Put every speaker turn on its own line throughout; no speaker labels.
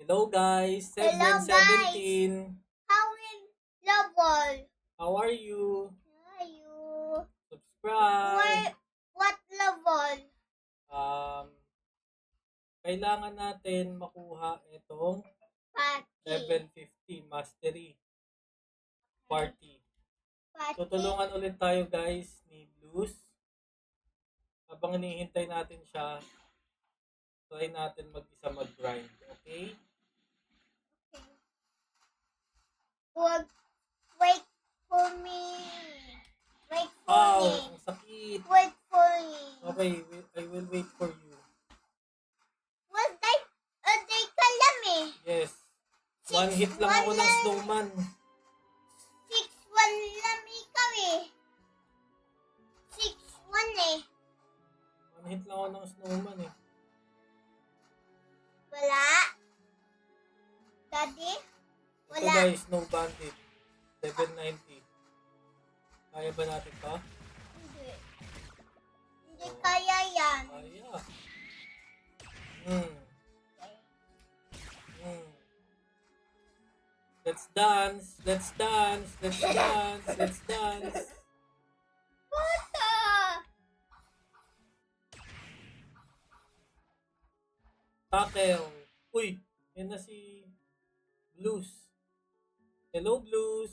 Hello guys,
Hello
segment
guys,
17.
how in level
How are you?
are you?
Subscribe.
What level?
Um, Kailangan natin makuha itong level
Party.
50 mastery party.
Party.
Tutulungan ulit tayo guys ni Blues. Habang hinihintay natin siya, try natin mag-isa mag-grind. Okay?
Wait for me. Wait for
Ow!
me.
Ang sakit.
Wait for me.
Okay, I will wait for you.
Was they kalami?
Yes. One hit lang ako ng snowman.
6-1 lami kami. 6-1 eh.
One hit lang ako ng snowman eh.
Wala. Daddy?
Ito
Wala.
guys, no bandit. 790. Kaya ba natin to?
Hindi. Hindi kaya yan.
Kaya. Hmm. Let's dance. Let's dance. Let's dance. Let's dance.
Bata!
Tackle. Uy, yan na si Blues. Hello, Blues.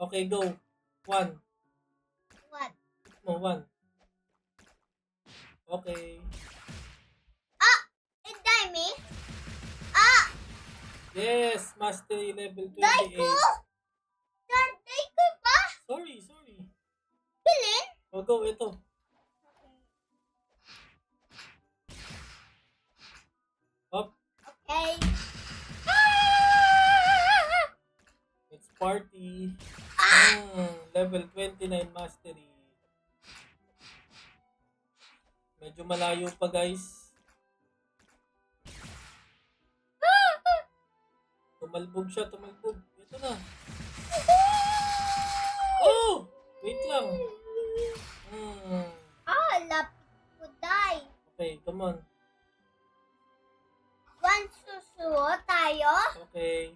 Okay, go. One.
What?
No, one. Okay.
Dime? Ah!
Yes, mastery level 28.
Daiku? Daiku ba?
Sorry.
Bilin?
O, go, ito. Up.
Okay.
It's party. Level 29 mastery. Medyo malayo pa guys. Tumalbog siya, tumalbog. Ito na. Oh! Wait lang.
Lapit ko die.
Okay, come on.
One susuo tayo?
Okay.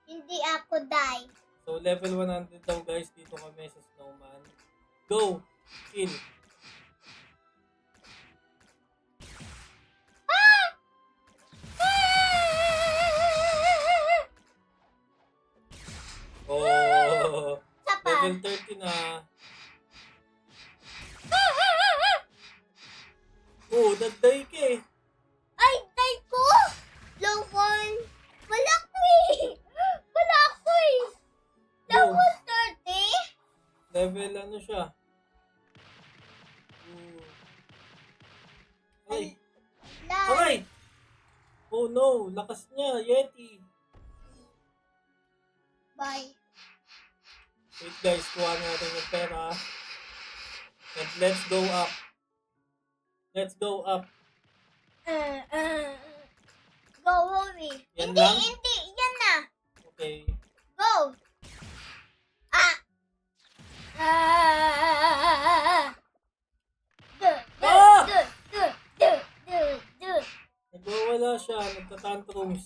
Hindi ako die.
So, level 100 daw guys. Dito kami sa snowman. Go! Kill. Oh!
Sapa.
Level 30 na. Oh, nagday ka eh.
Ay, die ko! Low one. Wala ko eh. Wala ko eh. Level 30?
Level ano siya? Ay! Aray! Oh no! Lakas niya! Yeti!
Bye.
Wait guys, kuha natin yung pera. And let's go up. Let's go up.
Go hurry.
Yan
Hindi,
lang?
hindi. Yan na.
Okay.
Go.
Nagwawala siya. Nagtatantrums.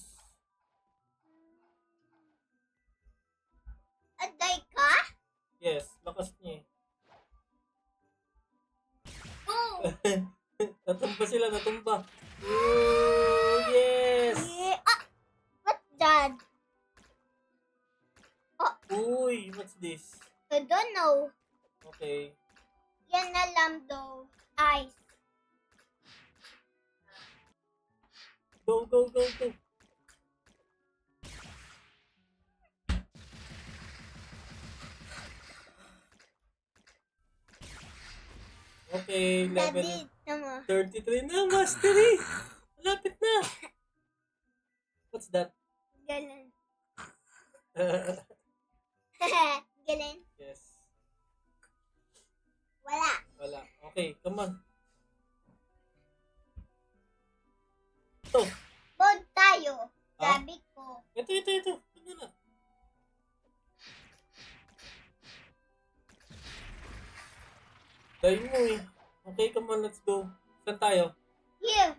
Aday ka?
Yes, lakas niya eh.
Go.
Natumba sila, natumba. Ooh, yes!
Yeah. What's that?
Uy, what's this?
I don't know.
Okay.
Yan na lang daw. Ice.
Go. Okay, level
Daddy, tama.
33 na, mastery! Malapit na! What's that?
Galing. Galing.
Yes.
Wala.
Okay, come on. Ito.
Board tayo.
Ah?
Sabi ko.
Ito. Ito na. Dahil mo eh. Okay, come on, let's go. Saan tayo?
Here.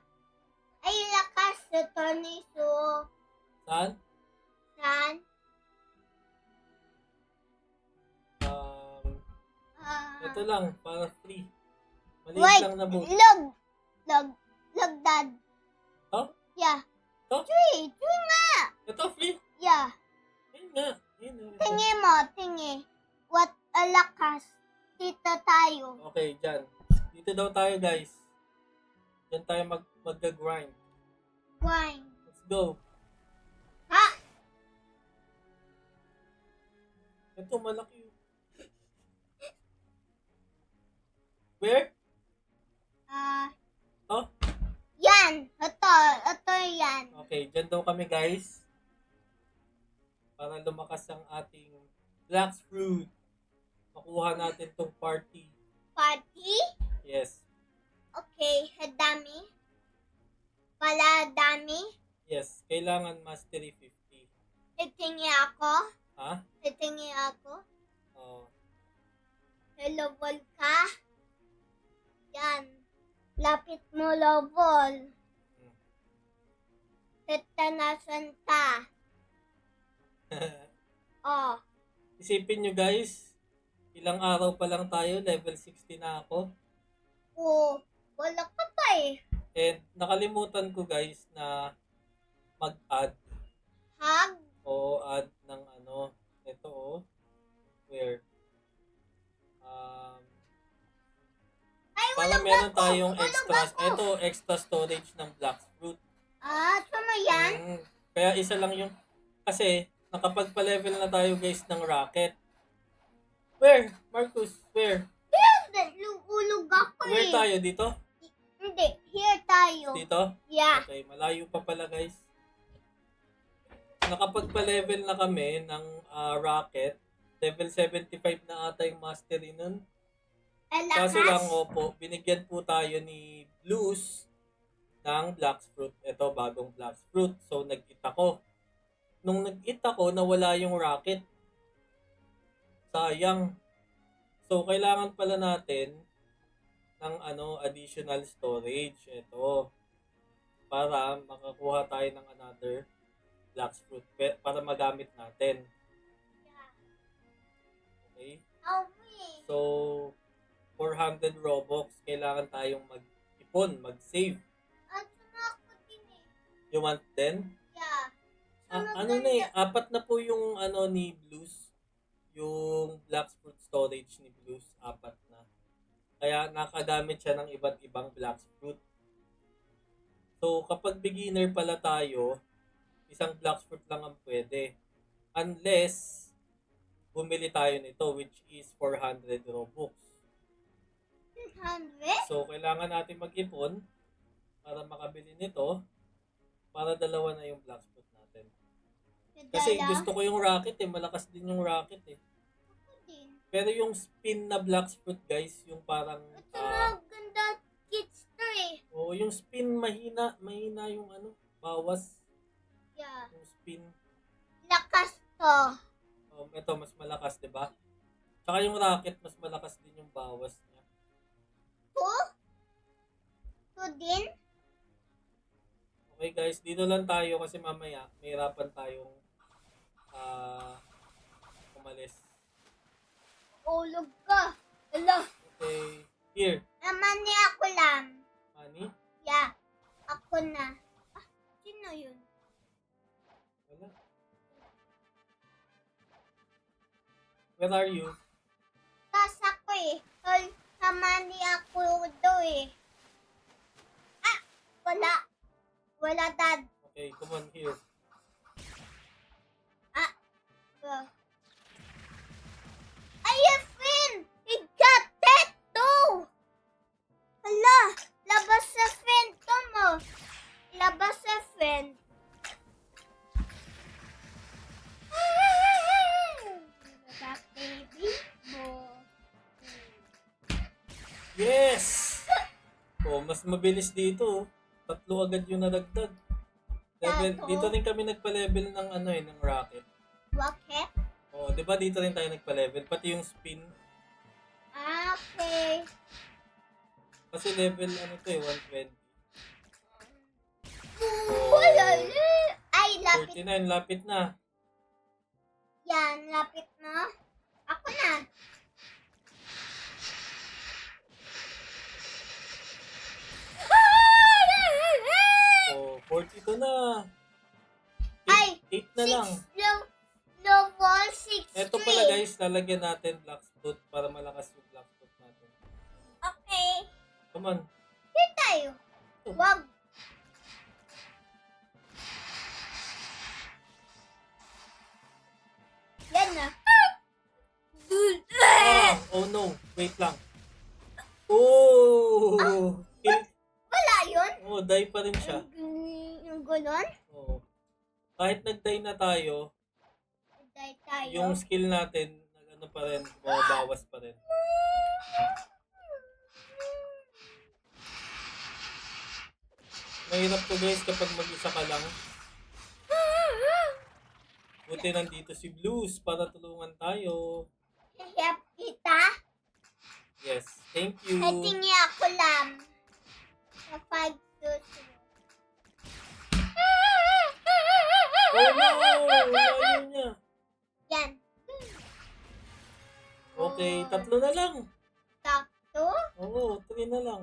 I lock Sa tornado.
Saan?
Saan?
Ito lang, para free. Maliit
Wait,
lang na boat.
Log, dad.
Oh?
Yeah.
Oh?
Three nga.
Ito, free.
Yeah.
Ayun nga. Ayun.
Tingi. What a lakas. Dito tayo.
Okay, dyan. Dito daw tayo, guys. Dyan tayo mag-grind.
Wine.
Let's go.
Ha?
Ito, malaki. Where? Oh?
Yan. Ito yan.
Okay, dyan daw kami, guys. Para lumakas ang ating black fruit. Makuha natin tong party.
Party?
Yes.
Okay, dami. Pala dami.
Yes. Kailangan mastery 50.
Titingi ako.
Ha?
Titingi ako.
Oh.
Level ka. Yan. Lapit mo level. Tetanasan ta. Oh.
Isipin nyo, guys. Ilang araw pa lang tayo. Level 60 na ako.
Oh. Wala ka pa eh.
And nakalimutan ko, guys, na mag-add.
Hag?
O add ng ano. Ito, oh. Where?
Ay,
Para
walang
meron
bako.
tayong
Walang
extra.
bako.
Ito, extra storage ng black fruit.
Tama yan?
Kaya isa lang yung. Kasi, nakapagpa-level na tayo, guys, ng rocket. Where? Marcus, where?
Ulog ako
Where
eh.
tayo? Dito?
Hindi, here tayo.
Dito?
Yeah.
Okay, malayo pa pala, guys. Nakapagpa-level na kami ng rocket. Level 75 na ata yung mastery nun. Kaso lang, opo, binigyan po tayo ni Blues ng black fruit. Ito, bagong black fruit. So, nag-eat ako. Nung nag-eat ako, nawala yung rocket. Sayang. So, kailangan pala natin ng additional storage. Ito. Para makakuha tayo ng another black fruit. Para magamit natin. Okay? So, 400 Robux, kailangan tayong mag-ipon, mag-save.
Ako din eh.
You want 10?
Yeah.
Apat na po yung ni Blues. Yung black fruit storage ni Blues, apat na. Kaya nakagamit siya ng iba't ibang black fruit. So, kapag beginner pala tayo, isang black fruit lang ang pwede. Unless, bumili tayo nito, which is 400 Robux.
100?
So, kailangan natin mag-ipon para makabili nito para dalawa na yung black fruit natin. Kasi gusto ko yung rocket eh. Malakas din yung rocket eh.
Ako din.
Pero yung spin na black fruit, guys, yung parang...
Ito maganda kids to eh.
Oo, yung spin mahina. Mahina yung bawas.
Yeah.
Yung spin.
Lakas to.
Ito, mas malakas, di ba? Tsaka yung rocket, mas malakas din yung bawas niya.
To din?
Okay guys, dito lang tayo kasi mamaya may hirapan tayong umalis.
Ulog ka. Ala.
Okay, here.
Naman ni ako lang.
Honey?
Yeah. Ako na. Sino yun?
Wala. Where are you?
Tas ako eh. Naman ni ako do eh. Wala. Wala dad.
Okay, come on here.
Ay, friend! He got that too! Hala! Labas sa friend ko mo. Labas sa friend. Back baby mo.
Yes! Mas mabilis dito. 3 agad yung nadagdag.
Tato?
Dito rin kami nagpa-level ng ng rocket.
Bakit?
Di ba dito rin tayo nagpa-level? Pati yung spin.
Okay.
Kasi level 120.
Uy!
49, lapit na.
Yan, lapit na. Ako na.
Oh, 42 na.
Ay,
8 na lang.
Level 6.
Ito pala guys, lalagyan natin black fruit para malakas yung black fruit natin.
Okay.
Come on.
Here tayo. Wag. Yan na.
Ah, oh no, wait lang. Oh!
Wala yun?
Oh, die pa rin siya.
Yung gulon?
Oh. Kahit nag-die na tayo,
Dahil tayo.
yung skill natin, ano pa rin, bawas pa rin. Mahirap to guys kapag mag-isa ka lang. Buti nandito si Blues para tulungan tayo.
Help kita?
Yes, thank you.
Hatingi ako lang. Kapag susunod.
Oh no! Layo niya.
Yan.
Okay, 3 na lang.
Takto?
Oo, 3 na lang.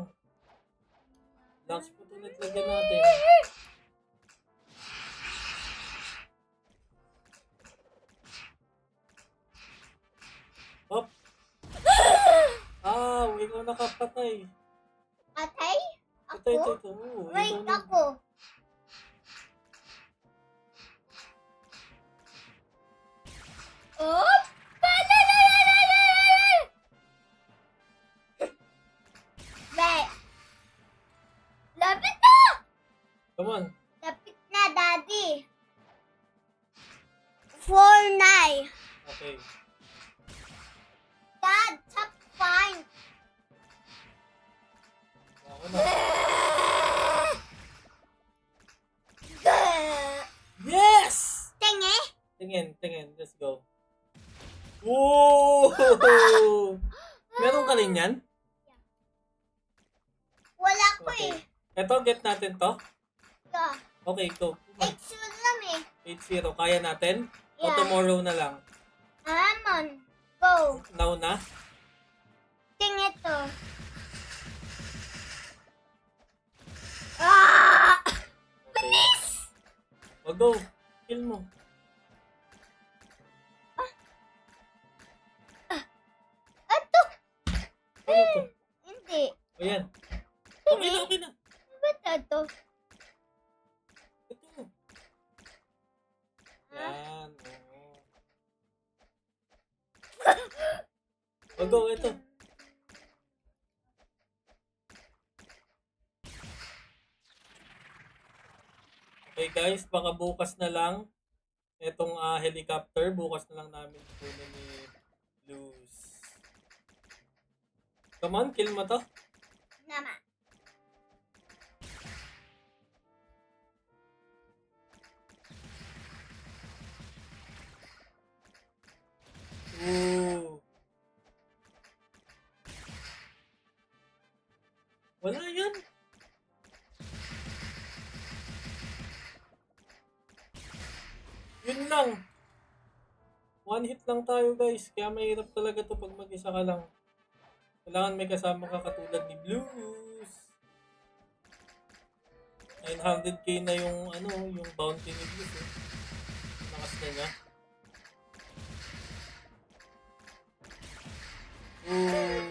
Last po ulit lagyan natin. Hop! Ah, ikaw nakapatay.
Atay?
Ito.
Ako?
Oo,
Wait,
ikaw na.
ako. Oh! Wait. Lapit na!
Come on.
Lapit na, Daddy. 4-9.
Okay.
Dad, top 5.
Ako na. Yes!
Tingi?
Tingin. Let's go. Whoa! Meron ka rin yan?
Wala ko
Okay.
eh.
Eto, get natin to.
Ito.
Okay, go. Come on.
8 lang eh.
8-0. Kaya natin? O
Yeah.
tomorrow na lang?
Amon. Go.
Now na?
Tingi to. Ah!
Okay. O go. Kill mo.
Ato.
Ano to?
Hindi.
Ayan.
Tingi?
Okay na.
Ba't ato?
Ito. Yan. Oo. O go, ito. Okay guys, baka bukas na lang itong helicopter, bukas na lang namin kunin ni Blues. Come on, kill mo to.
Naman.
Ooh. Wala yan. Yun lang. One hit lang tayo guys. Kaya mahirap talaga to pag mag-isa ka lang. Kailangan may kasama ka katulad ni Blues. 900k na yung yung bounty ni Blues eh. Lakas na niya. Ooh.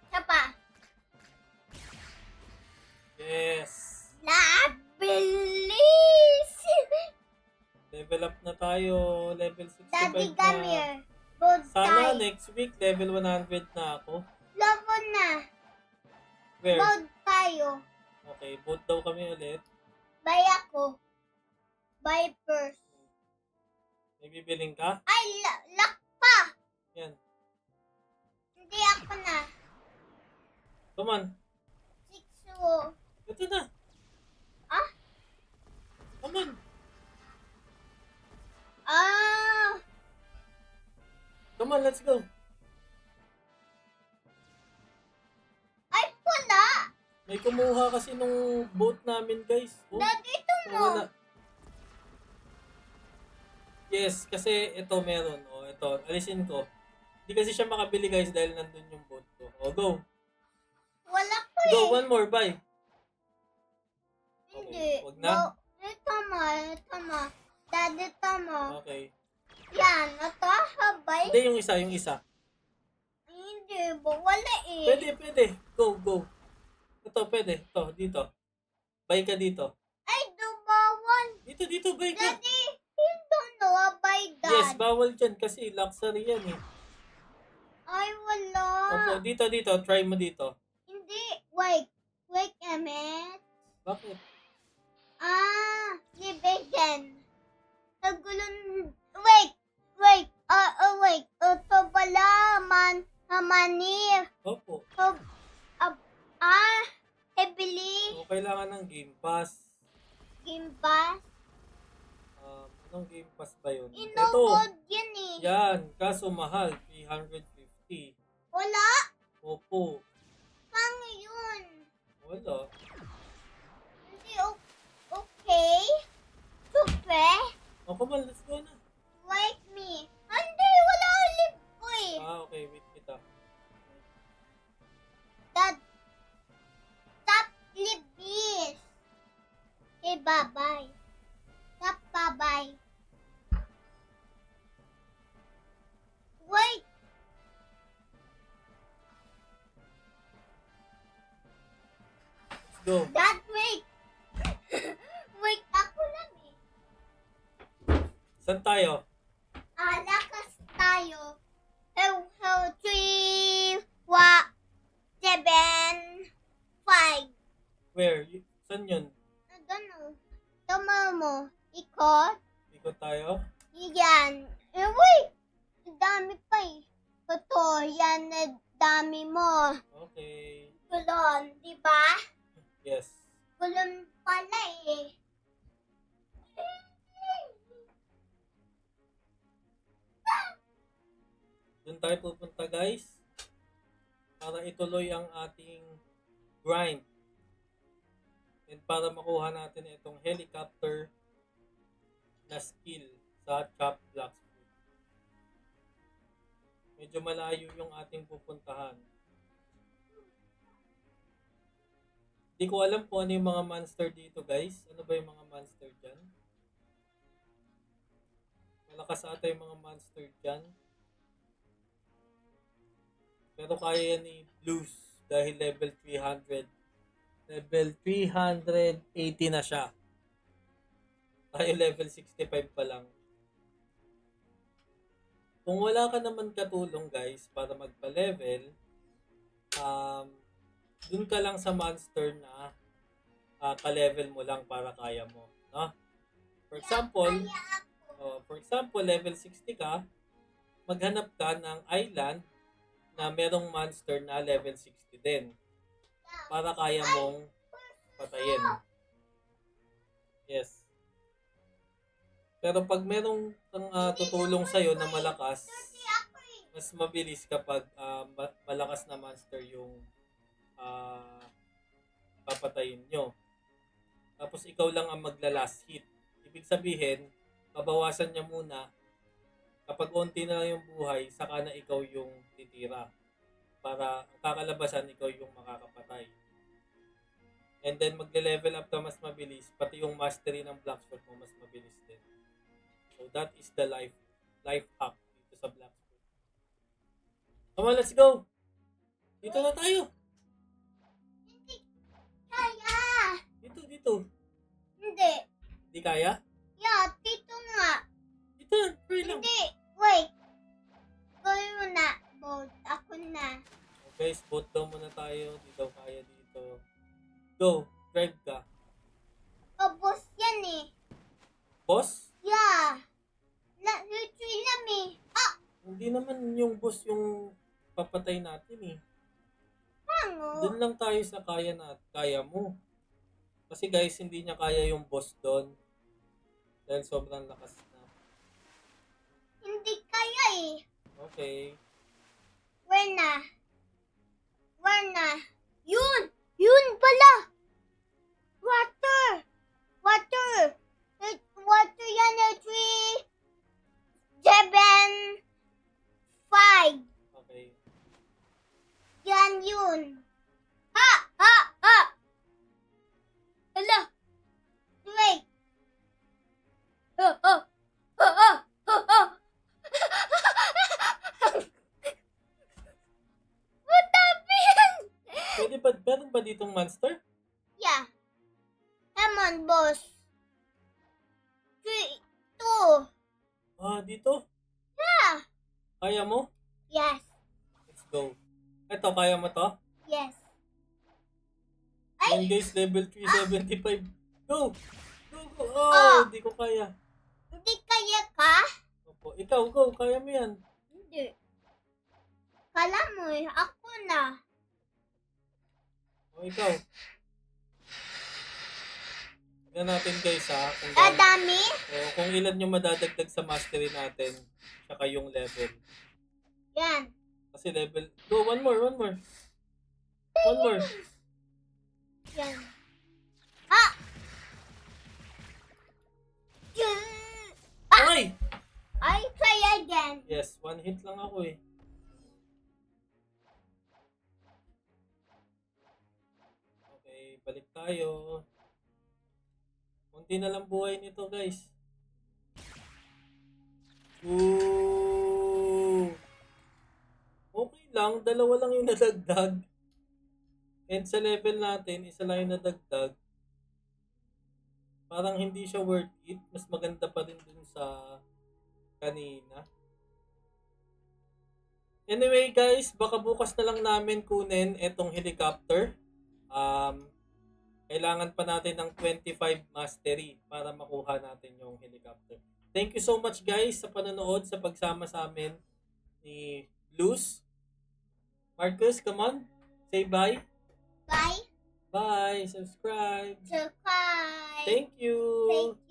Isa pa.
Yes.
Labilis!
Level up na tayo. Level 65
Daddy,
na.
come here. Bold
Sana
tayo.
next week level 100 na ako.
Lobo na.
Where?
Bold tayo.
Okay, boot daw kami ulit.
Buy ako. Buy first.
May bibiling ka?
Ay, lock pa.
Yan.
Hindi ako na.
Come on.
6.
Ito na.
Ah?
Come on.
Ah.
Come on, let's go.
Ay, pula.
May kumuha kasi nung boat namin, guys. Oh,
Daddy, ito mo.
wala. Yes, kasi ito meron. O, ito. Alisin ko. Hindi kasi siya makabili guys dahil nandun yung boat ko. O, go.
Wala ko
Go,
eh.
one more, buy.
Hindi.
Okay, wag na.
Tama. Tama. Daddy, tama.
Okay.
Yan. Ito, habay.
Hindi, yung isa.
Hindi. Wala eh.
Pwede. Go, go. Ito, pwede. Ito, dito. Buy ka dito.
Ay, dumawan.
Dito, buy ka.
Daddy, hindi no, habay, Dad.
Yes, bawal dyan kasi luxury yan eh.
Ay, wala.
Opo, dito. Try mo dito.
Hindi. Wait, Emmet.
Bakit?
Libegen. Nagulong, wait. Wait. Ito pala, Hamani.
Opo.
Heavily.
O, kailangan ng Game Pass.
Game Pass.
Anong Game Pass ba yun?
Inobod yan eh.
Yan. Kaso mahal. 350.
Wala.
Opo.
Pang yun.
Wala.
Hindi okay. Super.
O, come on. Let's go na.
Wait me. Hindi, wala lip ko eh.
Okay. Wait kita.
Dad. Stop libis. Okay, bye-bye. Stop, bye-bye. Wait.
Let's go.
Dad, wait. Wait, ako lang eh.
Saan tayo?
Lakas tayo. 3, 7, 5.
Where? Saan yun?
I don't know. Tama mo. Ikot.
Ikot tayo?
Yan. Wait. Dami pa eh. Ito, yan na dami mo.
Okay.
Gulon, di ba?
Yes.
Gulon pala eh.
Doon tayo pupunta guys. Para ituloy ang ating grind. And para makuha natin itong helicopter na skill sa Chop Blacksmith. Medyo malayo yung ating pupuntahan. Hindi ko alam kung ano yung mga monster dito guys. Ano ba yung mga monster dyan? Malakas ata yung mga monster dyan. Pero kaya yan ni Blues dahil level 300. Level 380 na siya. Tayo level 65 pa lang. Kung wala ka naman katulong guys para magpa-level, dun ka lang sa monster na ka-level mo lang para kaya mo. No? For example, level 60 ka, maghanap ka ng island na merong monster na level 60 din para kaya mong patayin. Yes. Pero pag merong tutulong sa'yo na malakas, mas mabilis kapag malakas na monster yung papatayin nyo. Tapos ikaw lang ang magla-last hit. Ibig sabihin, babawasan niya muna. Kapag unti na lang yung buhay, saka na ikaw yung titira. Para ang kakalabasan, ikaw yung makakapatay. And then, magle-level up ka mas mabilis. Pati yung mastery ng Blacksword mo mas mabilis din. So, that is the life hack dito sa Blacksword. Come on, let's go! Dito na tayo!
Kaya.
Dito.
Hindi.
Hindi kaya?
Yeah, dito nga.
Dito, pray lang.
Hindi. Wait. Gawin mo na. Boat. Ako na.
Okay, spot daw muna tayo. Di daw kaya dito. Go, drive ka.
Boss yan eh.
Boss?
Yeah. Literally lang eh.
Hindi naman yung boss yung papatay natin eh.
Ano?
Doon lang tayo sa kaya mo. Kasi guys, hindi niya kaya yung boss doon. Dahil sobrang lakas na.
Hindi kaya eh.
Okay.
Where na? Yun! Yun pala! Water! Water yan na tree!
Meron ba ditong monster?
Yeah. Come on, boss. 3, 2.
Ah, dito?
Yeah.
Kaya mo?
Yes.
Let's go. Eto, kaya mo to?
Yes.
Yan
Ay,
guys, level 375. Go! Go, go! Oh,
Ah.
hindi ko kaya.
hindi kaya ka?
Opo. Ikaw, go. Kaya mo yan.
Hindi. Kala mo ako na.
O, ikaw. Tignan natin guys ha. Kung,
Dami?
kung ilan yung madadagdag sa mastery natin. Tsaka yung level.
Yan.
Kasi level... Go, one more. One more.
Yan. Ah! Yun.
Ay!
I try again.
Yes, one hit lang ako eh. Okay, balik tayo. Kunti na lang buhay nito guys. Ooh! Okay lang, dalawa lang yung nadagdag. And sa level natin, isa lang yung nadagdag. Parang hindi siya worth it. Mas maganda pa rin dun sa kanina. Anyway guys, baka bukas na lang namin kunin itong helicopter. Kailangan pa natin ng 25 mastery para makuha natin yung helicopter. Thank you so much guys sa panonood, sa pagsama sa amin ni Blues. Marcus, come on. Say bye.
Bye.
Bye. Subscribe.
Subscribe.
Thank you.
Thank